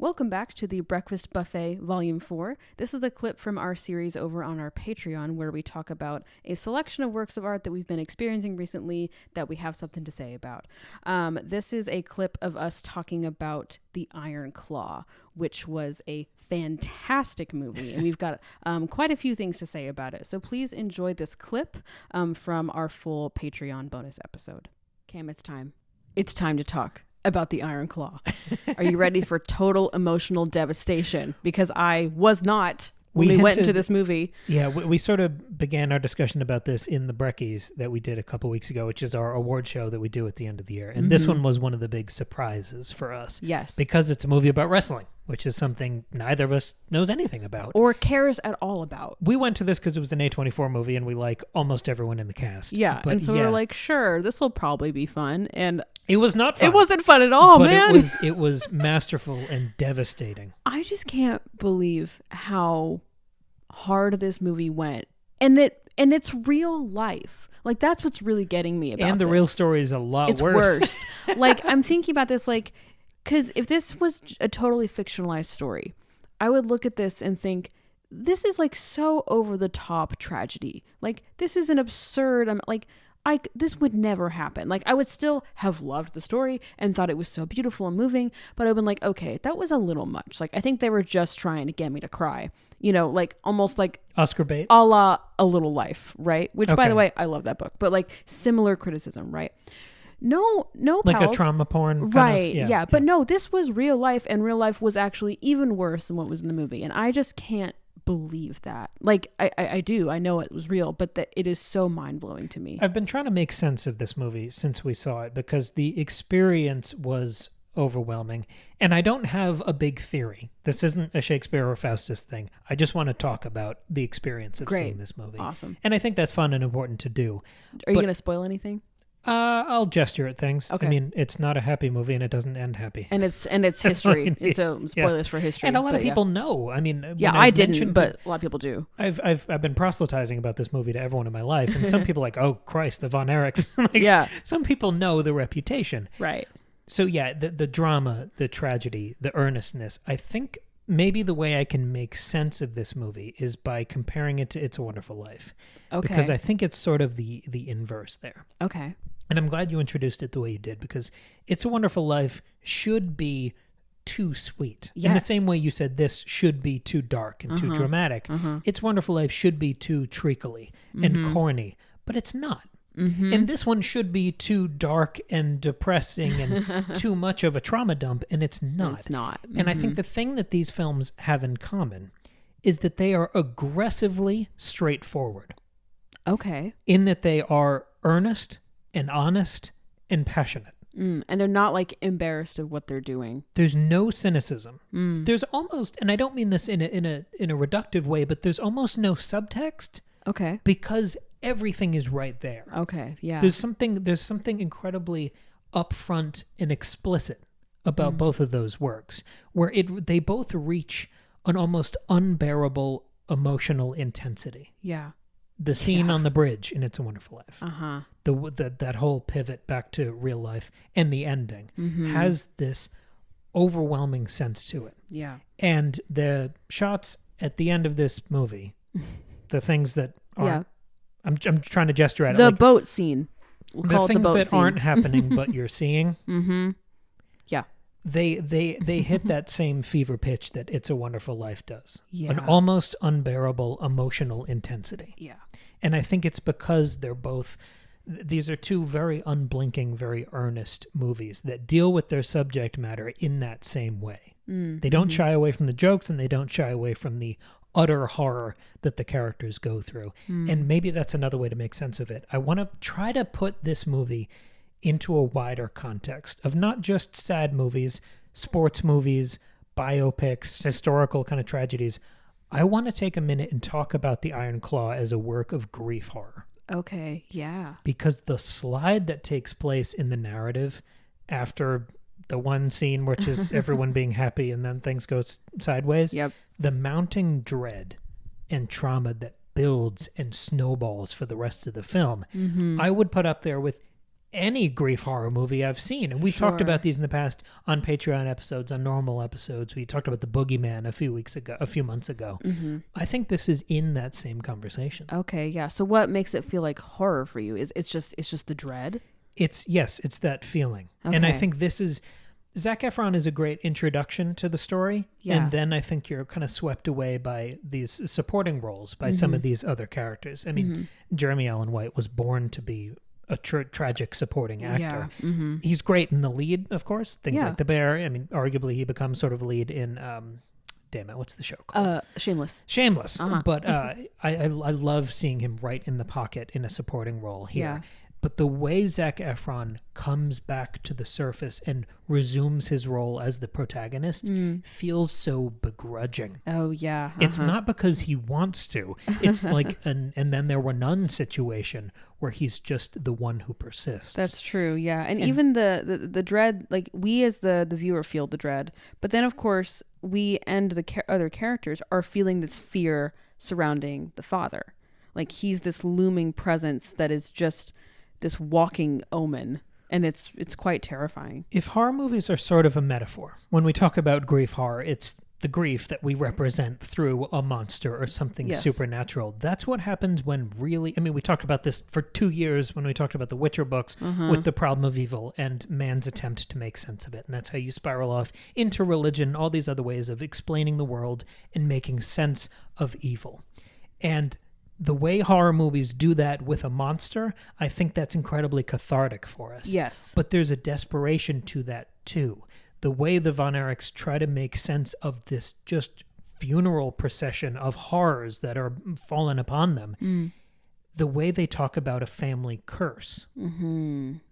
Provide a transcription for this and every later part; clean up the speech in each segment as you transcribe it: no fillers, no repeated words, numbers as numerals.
Welcome back to the Breakfast Buffet Volume 4. This is a clip from our series over on our Patreon where we talk about a selection of works of art that we've been experiencing recently that we have something to say about. This is a clip of us talking about The Iron Claw, which was a fantastic movie, and we've got quite a few things to say about it. So please enjoy this clip from our full Patreon bonus episode. Cam, it's time. It's time to talk about The Iron Claw. Are you ready for total emotional devastation? Because I was not when we went into this movie. Yeah, we sort of began our discussion about this in the Breckies that we did a couple weeks ago, which is our award show that we do at the end of the year. And this one was one of the big surprises for us. Yes. Because it's a movie about wrestling, which is something neither of us knows anything about. Or cares at all about. We went to this because it was an A24 movie and we like almost everyone in the cast. Yeah, and so we were like, sure, this will probably be fun. And it was not fun. It wasn't fun at all, man. It was masterful and devastating. I just can't believe how hard this movie went. And it's real life. Like, that's what's really getting me about And the this. real story is a lot worse. It's worse. Like, I'm thinking about this, like, because if this was a totally fictionalized story, I would look at this and think, this is like so over the top tragedy. Like, this is an absurd, this would never happen. Like, I would still have loved the story and thought it was so beautiful and moving, but I've been like, okay, that was a little much. Like, I think they were just trying to get me to cry, you know, like almost like Oscar bait, a la A Little Life, right? Which, by the way, I love that book, but like similar criticism, right? No, like pals. a trauma porn, right? Yeah, but no, this was real life, and real life was actually even worse than what was in the movie, and I just can't believe that. Like, I do. I know it was real, but that it is so mind-blowing to me. I've been trying to make sense of this movie since we saw it because the experience was overwhelming, and I don't have a big theory. This isn't a Shakespeare or Faustus thing. I just want to talk about the experience of seeing this movie. Awesome. And I think that's fun and important to do. Are you going to spoil anything? I'll gesture at things. Okay. I mean, it's not a happy movie and it doesn't end happy. And it's history. So spoilers for history. And a lot of people know. I mean, I didn't, but a lot of people do. I've been proselytizing about this movie to everyone in my life, and some people are like, oh Christ, the Von Erichs. Some people know the reputation. Right. So yeah, the drama, the tragedy, the earnestness. I think maybe the way I can make sense of this movie is by comparing it to It's a Wonderful Life. Okay. Because I think it's sort of the inverse there. Okay. And I'm glad you introduced it the way you did, because It's a Wonderful Life should be too sweet. Yes. In the same way you said this should be too dark and too dramatic. It's a Wonderful Life should be too treacly and corny, but it's not. And this one should be too dark and depressing and too much of a trauma dump, and it's not. It's not. And I think the thing that these films have in common is that they are aggressively straightforward. Okay. In that they are earnest and honest and passionate. And they're not like embarrassed of what they're doing. There's no cynicism. There's almost, and I don't mean this in a reductive way, but there's almost no subtext. Okay. Because everything is right there. Okay. Yeah. There's something incredibly upfront and explicit about both of those works, where they both reach an almost unbearable emotional intensity. Yeah. The scene on the bridge in It's a Wonderful Life. Uh-huh. That whole pivot back to real life and the ending has this overwhelming sense to it. Yeah. And the shots at the end of this movie, the things that aren't, I'm trying to gesture at it. The boat scene. We'll call it the boat scene. The things that aren't happening but you're seeing. Yeah. They hit that same fever pitch that It's a Wonderful Life does. Yeah. An almost unbearable emotional intensity. Yeah. And I think it's because these are two very unblinking, very earnest movies that deal with their subject matter in that same way. They don't shy away from the jokes, and they don't shy away from the utter horror that the characters go through. And maybe that's another way to make sense of it. I want to try to put this movie into a wider context of not just sad movies, sports movies, biopics, historical kind of tragedies. I want to take a minute and talk about The Iron Claw as a work of grief horror. Okay, yeah. Because the slide that takes place in the narrative after the one scene, which is everyone being happy and then things go sideways, the mounting dread and trauma that builds and snowballs for the rest of the film, I would put up there with any grief horror movie I've seen. And we've talked about these in the past on Patreon episodes, on normal episodes. We talked about the Boogeyman a few months ago. Mm-hmm. I think this is in that same conversation. Okay, yeah. So what makes it feel like horror for you? It's just the dread? It's that feeling. Okay. And I think Zac Efron is a great introduction to the story. Yeah. And then I think you're kind of swept away by these supporting roles, by some of these other characters. I mean, Jeremy Allen White was born to be a tragic supporting actor. Yeah. Mm-hmm. He's great in the lead, of course. Things like The Bear. I mean, arguably he becomes sort of lead in, damn it, what's the show called? Shameless. Uh-huh. But I love seeing him right in the pocket in a supporting role here. Yeah. But the way Zac Efron comes back to the surface and resumes his role as the protagonist feels so begrudging. Oh, yeah. It's not because he wants to. It's like an and then there were none situation where he's just the one who persists. That's true, yeah. And even the dread, like we as the viewer feel the dread. But then, of course, we and the other characters are feeling this fear surrounding the father. Like he's this looming presence that is just this walking omen, and it's quite terrifying. If horror movies are sort of a metaphor, when we talk about grief horror, it's the grief that we represent through a monster or something supernatural. That's what happens when really, I mean, we talked about this for 2 years when we talked about the Witcher books with the problem of evil and man's attempt to make sense of it. And that's how you spiral off into religion, all these other ways of explaining the world and making sense of evil. And the way horror movies do that with a monster, I think that's incredibly cathartic for us. Yes. But there's a desperation to that too. The way the Von Erichs try to make sense of this just funeral procession of horrors that are fallen upon them, the way they talk about a family curse,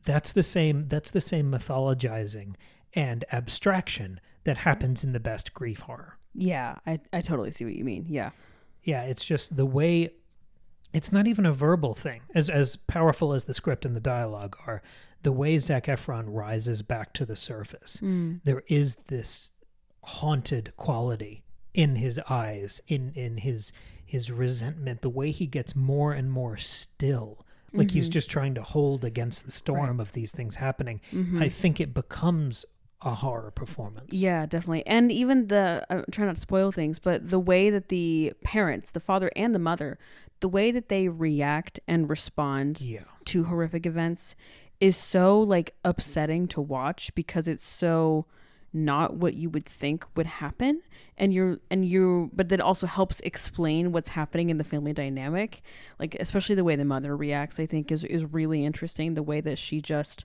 that's the same mythologizing and abstraction that happens in the best grief horror. Yeah, I totally see what you mean. Yeah. Yeah, it's just the way. It's not even a verbal thing, as powerful as the script and the dialogue are. The way Zac Efron rises back to the surface, there is this haunted quality in his eyes, in his resentment, the way he gets more and more still, like he's just trying to hold against the storm of these things happening. I think it becomes a horror performance. Yeah, definitely. And even I'm trying not to spoil things, but the way that the parents, the father and the mother, the way that they react and respond to horrific events is so like upsetting to watch, because it's so not what you would think would happen. But that also helps explain what's happening in the family dynamic. Like, especially the way the mother reacts, I think is really interesting. The way that she just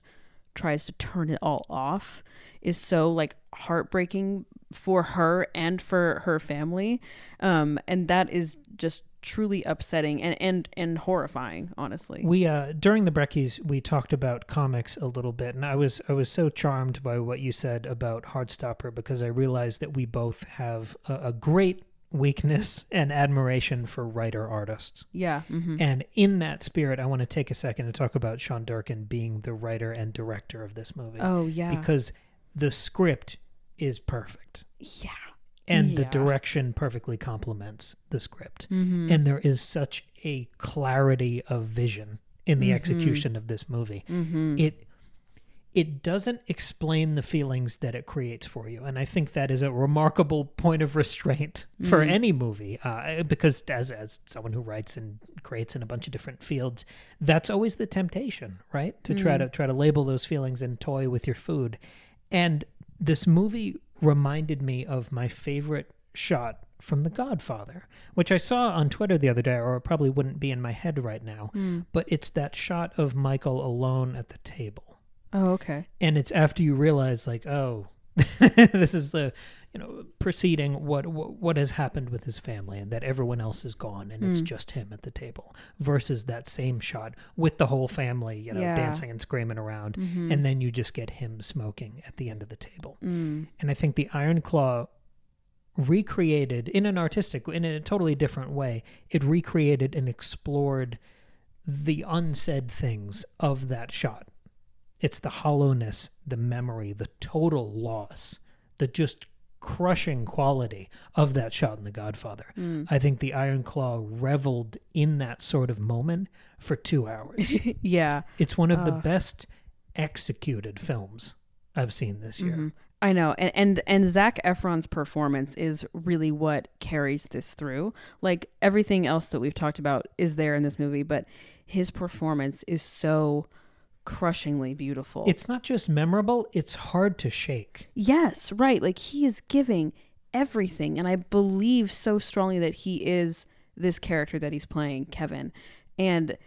tries to turn it all off is so like heartbreaking for her and for her family. And that is just truly upsetting and horrifying, honestly. We during the Breckies we talked about comics a little bit, and I was so charmed by what you said about Heartstopper, because I realized that we both have a great weakness and admiration for writer artists. Yeah. And in that spirit, I want to take a second to talk about Sean Durkin being the writer and director of this movie. Oh, yeah. Because the script is perfect. Yeah. And the direction perfectly complements the script. And there is such a clarity of vision in the execution of this movie. It doesn't explain the feelings that it creates for you. And I think that is a remarkable point of restraint for any movie. Because as someone who writes and creates in a bunch of different fields, that's always the temptation, right? To try to label those feelings and toy with your food. And this movie reminded me of my favorite shot from The Godfather, which I saw on Twitter the other day, or it probably wouldn't be in my head right now. But it's that shot of Michael alone at the table. Oh, okay. And it's after you realize, like, oh, this is the, preceding what has happened with his family, and that everyone else is gone, and it's just him at the table, versus that same shot with the whole family, dancing and screaming around, and then you just get him smoking at the end of the table. And I think the Iron Claw recreated in a totally different way. It recreated and explored the unsaid things of that shot. It's the hollowness, the memory, the total loss, the just crushing quality of that shot in The Godfather. I think the Iron Claw reveled in that sort of moment for 2 hours. Yeah. It's one of the best executed films I've seen this year. Mm-hmm. I know. And Zac Efron's performance is really what carries this through. Like everything else that we've talked about is there in this movie, but his performance is so crushingly beautiful. It's not just memorable, it's hard to shake. Yes, right. Like he is giving everything. And I believe so strongly that he is this character that he's playing, Kevin. And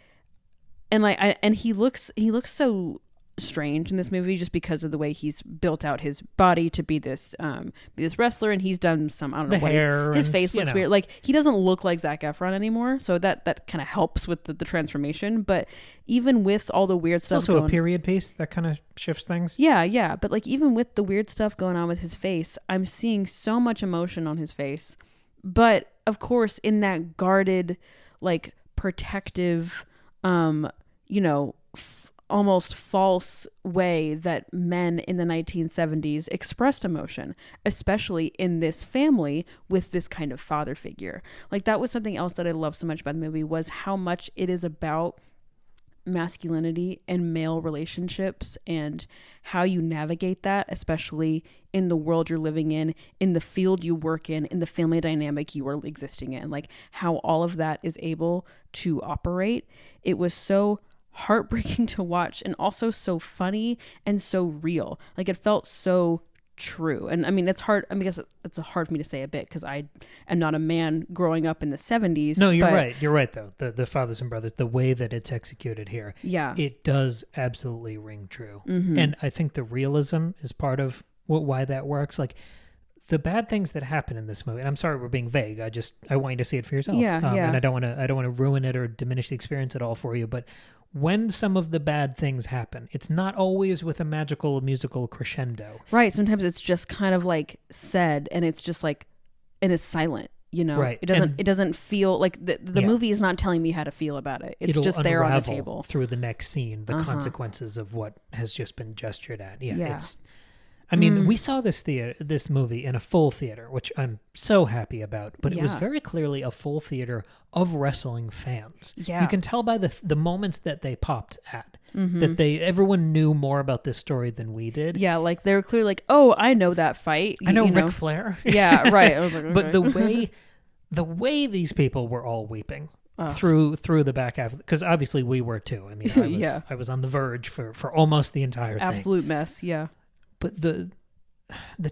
he looks so strange in this movie just because of the way he's built out his body to be this wrestler, and he's done some, I don't know, the hair his face looks weird. Like he doesn't look like Zac Efron anymore, so that kind of helps with the transformation. But even with all the weird stuff, it's also a period piece that kind of shifts things. Yeah, but like even with the weird stuff going on with his face, I'm seeing so much emotion on his face, but of course in that guarded, like protective, almost false way that men in the 1970s expressed emotion, especially in this family with this kind of father figure. Like that was something else that I love so much about the movie, was how much it is about masculinity and male relationships and how you navigate that, especially in the world you're living in the field you work in the family dynamic you are existing in, like how all of that is able to operate. It was so heartbreaking to watch and also so funny and so real. Like it felt so true. And I mean, it's hard. I mean, I guess it's hard for me to say a bit because I am not a man growing up in the 70s. No, you're right. You're right, though. The fathers and brothers, the way that it's executed here, yeah, it does absolutely ring true. Mm-hmm. And I think the realism is part of why that works. Like the bad things that happen in this movie, and I'm sorry we're being vague. I want you to see it for yourself. Yeah. And I don't want to ruin it or diminish the experience at all for you, but when some of the bad things happen, it's not always with a magical musical crescendo. Right. Sometimes it's just kind of like said, and it's just like, and it's silent, Right. It doesn't feel like the movie is not telling me how to feel about it. It's just there on the table. Through the next scene, the consequences of what has just been gestured at. Yeah. I mean, we saw this movie in a full theater, which I'm so happy about, but it was very clearly a full theater of wrestling fans. Yeah. You can tell by the moments that they popped at, that everyone knew more about this story than we did. Yeah, like they were clearly like, oh, I know that fight. I know Ric Flair. Yeah, right. I was like, okay. But the way these people were all weeping through the back half, because obviously we were too. I mean, I was on the verge for almost the entire thing. Absolute mess, yeah. But the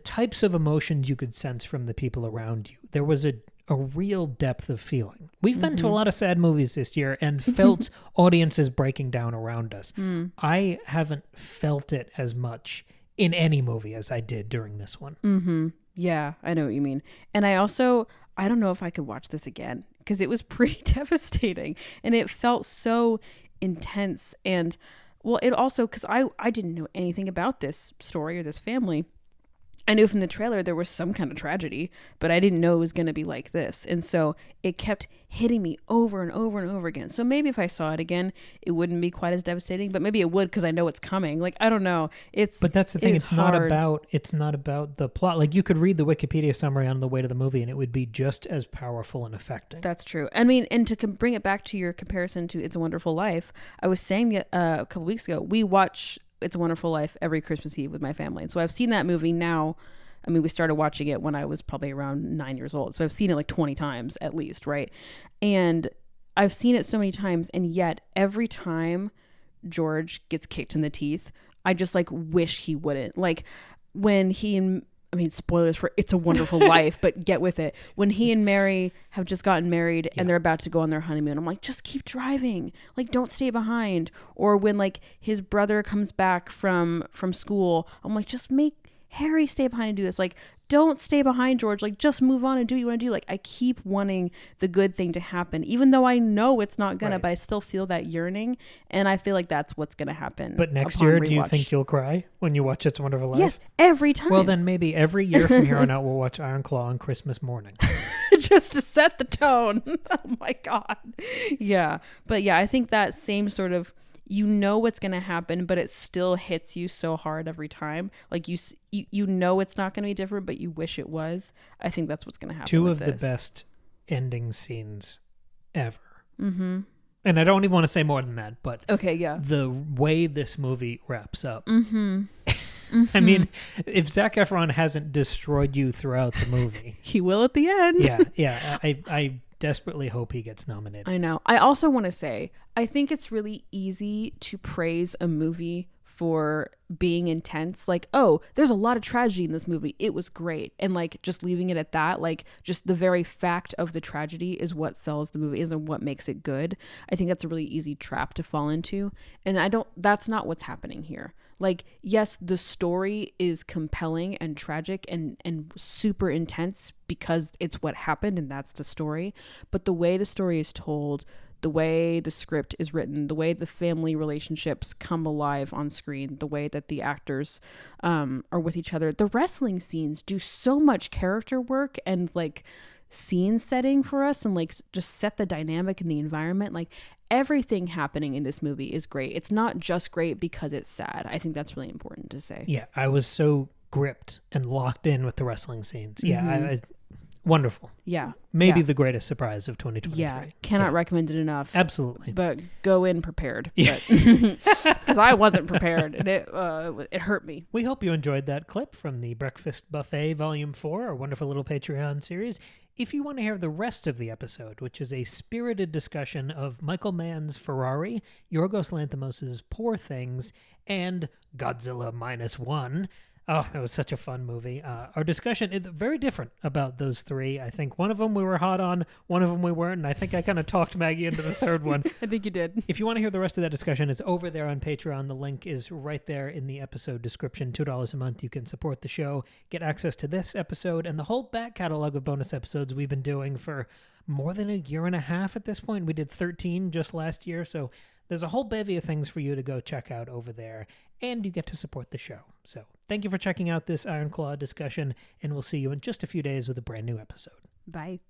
types of emotions you could sense from the people around you, there was a real depth of feeling. We've been to a lot of sad movies this year and felt audiences breaking down around us. I haven't felt it as much in any movie as I did during this one. Mm-hmm. Yeah, I know what you mean. And I don't know if I could watch this again because it was pretty devastating and it felt so intense. And well, it also, because I didn't know anything about this story or this family. I knew from the trailer there was some kind of tragedy, but I didn't know it was going to be like this. And so it kept hitting me over and over and over again. So maybe if I saw it again, it wouldn't be quite as devastating, but maybe it would because I know it's coming. Like, I don't know. But that's the thing. It's hard. not about the plot. Like you could read the Wikipedia summary on the way to the movie and it would be just as powerful and affecting. That's true. I mean, and to bring it back to your comparison to It's a Wonderful Life, I was saying that a couple weeks ago, we watch It's a Wonderful Life every Christmas Eve with my family. And so I've seen that movie now. I mean, we started watching it when I was probably around 9 years old. So I've seen it like 20 times at least, right? And I've seen it so many times. And yet every time George gets kicked in the teeth, I just like wish he wouldn't. Like when spoilers for It's a Wonderful Life, but get with it. When he and Mary have just gotten married and they're about to go on their honeymoon, I'm like, just keep driving. Like, don't stay behind. Or when like his brother comes back from school, I'm like, just make Harry stay behind and do this. Like, don't stay behind, George. Like, just move on and do what you want to do. Like, I keep wanting the good thing to happen, even though I know it's not gonna, but I still feel that yearning. And I feel like that's what's gonna happen. But next year, do you think you'll cry when you watch It's a Wonderful Life? Yes, every time. Well, then maybe every year from here on out, we'll watch Iron Claw on Christmas morning. Just to set the tone. Oh my God. Yeah. But yeah, I think that same sort of, you know what's going to happen, but it still hits you so hard every time. Like you know it's not going to be different, but you wish it was. I think that's what's going to happen. Two of the best ending scenes ever. Mm-hmm. And I don't even want to say more than that, but Okay, yeah. the way this movie wraps up. Mm-hmm. I mean, if Zac Efron hasn't destroyed you throughout the movie, He will at the end. yeah. I desperately hope he gets nominated. I know. I also want to say, I think it's really easy to praise a movie for being intense. Like, oh, there's a lot of tragedy in this movie. It was great. And like, just leaving it at that, like, just the very fact of the tragedy is what sells the movie, isn't what makes it good. I think that's a really easy trap to fall into. And that's not what's happening here. Like, yes, the story is compelling and tragic and super intense because it's what happened and that's the story. But the way the story is told, the way the script is written, the way the family relationships come alive on screen, the way that the actors are with each other, the wrestling scenes do so much character work and like scene setting for us and like just set the dynamic and the environment. Like, everything happening in this movie is great. It's not just great because it's sad. I think that's really important to say. Yeah, I was so gripped and locked in with the wrestling scenes. Yeah, Mm-hmm. Wonderful. Yeah. Maybe yeah. the greatest surprise of 2023. Yeah, cannot recommend it enough. Absolutely. But go in prepared. Yeah. Because I wasn't prepared, and it hurt me. We hope you enjoyed that clip from the Breakfast Buffet Volume 4, our wonderful little Patreon series. If you want to hear the rest of the episode, which is a spirited discussion of Michael Mann's Ferrari, Yorgos Lanthimos' Poor Things, and Godzilla -1. Oh, that was such a fun movie. Our discussion is very different about those three. I think one of them we were hot on, one of them we weren't, and I think I kind of talked Maggie into the third one. I think you did. If you want to hear the rest of that discussion, it's over there on Patreon. The link is right there in the episode description. $2 a month. You can support the show, get access to this episode, and the whole back catalog of bonus episodes we've been doing for more than a year and a half at this point. We did 13 just last year, so there's a whole bevy of things for you to go check out over there, and you get to support the show. So thank you for checking out this Iron Claw discussion, and we'll see you in just a few days with a brand new episode. Bye.